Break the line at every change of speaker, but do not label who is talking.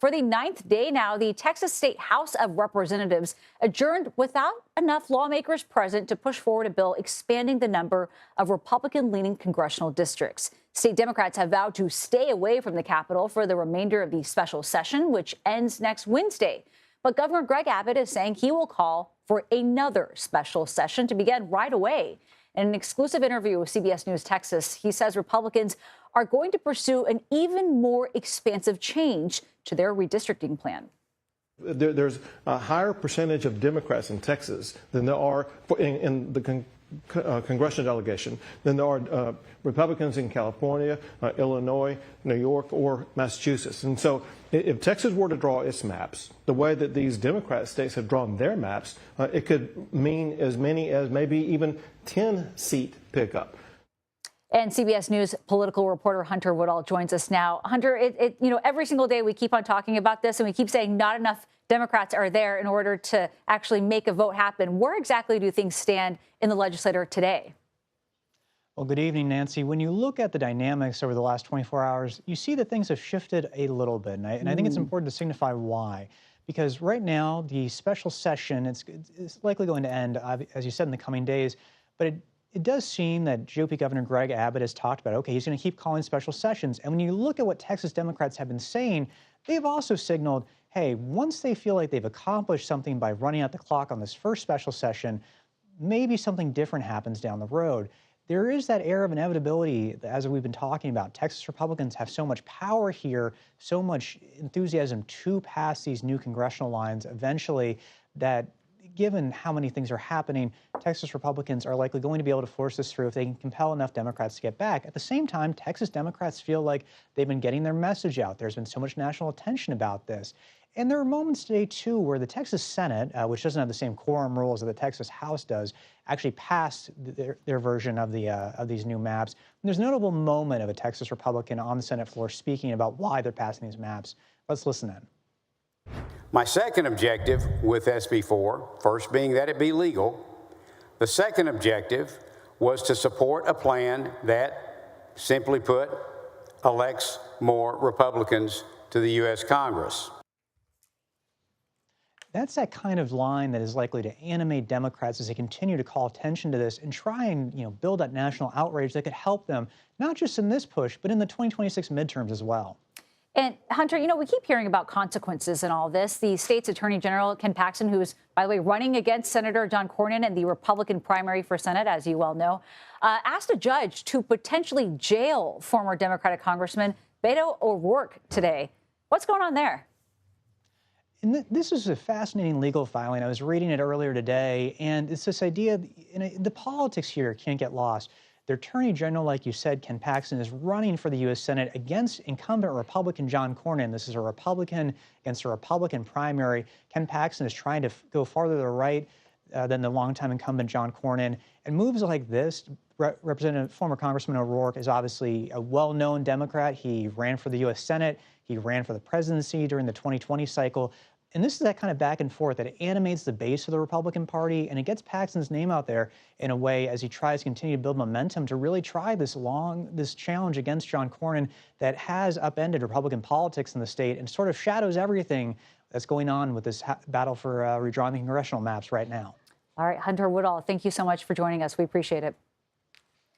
For the ninth day now, the Texas State House of Representatives adjourned without enough lawmakers present to push forward a bill expanding the number of Republican-leaning congressional districts. State Democrats have vowed to stay away from the Capitol for the remainder of the special session, which ends next Wednesday. But Governor Greg Abbott is saying he will call for another special session to begin right away. In an exclusive interview with CBS News Texas, he says Republicans are going to pursue an even more expansive change to their redistricting plan.
There's a higher percentage of Democrats in Texas than there are in the congressional delegation than there are Republicans in California, Illinois, New York, or Massachusetts. And so if Texas were to draw its maps the way that these Democrat states have drawn their maps, it could mean as many as maybe even 10-seat pickup.
And CBS News political reporter Hunter Woodall joins us now. Hunter, every single day we keep on talking about this and we keep saying not enough Democrats are there in order to actually make a vote happen. Where exactly do things stand in the legislature today?
Well, good evening, Nancy. When you look at the dynamics over the last 24 hours, you see that things have shifted a little bit. And I think it's important to signify why. Because right now, the special session, it's likely going to end, as you said, in the coming days. But it does seem that GOP Governor Greg Abbott has talked about, okay, he's going to keep calling special sessions. And when you look at what Texas Democrats have been saying, they've also signaled, hey, once they feel like they've accomplished something by running out the clock on this first special session, maybe something different happens down the road. There is that air of inevitability, as we've been talking about. Texas Republicans have so much power here, so much enthusiasm to pass these new congressional lines eventually, that given how many things are happening, Texas Republicans are likely going to be able to force this through if they can compel enough Democrats to get back. At the same time, Texas Democrats feel like they've been getting their message out. There's been so much national attention about this. And there are moments today, too, where the Texas Senate, which doesn't have the same quorum rules that the Texas House does, actually passed their version of these new maps. And there's a notable moment of a Texas Republican on the Senate floor speaking about why they're passing these maps. Let's listen in.
My second objective with SB 4, first being that it be legal, the second objective was to support a plan that, simply put, elects more Republicans to the U.S. Congress.
That's that kind of line that is likely to animate Democrats as they continue to call attention to this and try and, build that national outrage that could help them, not just in this push, but in the 2026 midterms as well.
And Hunter, we keep hearing about consequences in all this. The state's attorney general, Ken Paxton, who's, by the way, running against Senator John Cornyn in the Republican primary for Senate, as you well know, asked a judge to potentially jail former Democratic Congressman Beto O'Rourke today. What's going on there?
And this is a fascinating legal filing. I was reading it earlier today, and it's this idea, the politics here can't get lost. The Attorney General, like you said, Ken Paxton, is running for the U.S. Senate against incumbent Republican John Cornyn. This is a Republican against a Republican primary. Ken Paxton is trying to go farther to the right than the longtime incumbent John Cornyn. And moves like this, former Congressman O'Rourke is obviously a well-known Democrat. He ran for the U.S. Senate. He ran for the presidency during the 2020 cycle. And this is that kind of back and forth that animates the base of the Republican Party, and it gets Paxton's name out there in a way as he tries to continue to build momentum to really try this challenge against John Cornyn that has upended Republican politics in the state and sort of shadows everything that's going on with this battle for redrawing the congressional maps right now.
All right, Hunter Woodall, thank you so much for joining us. We appreciate it.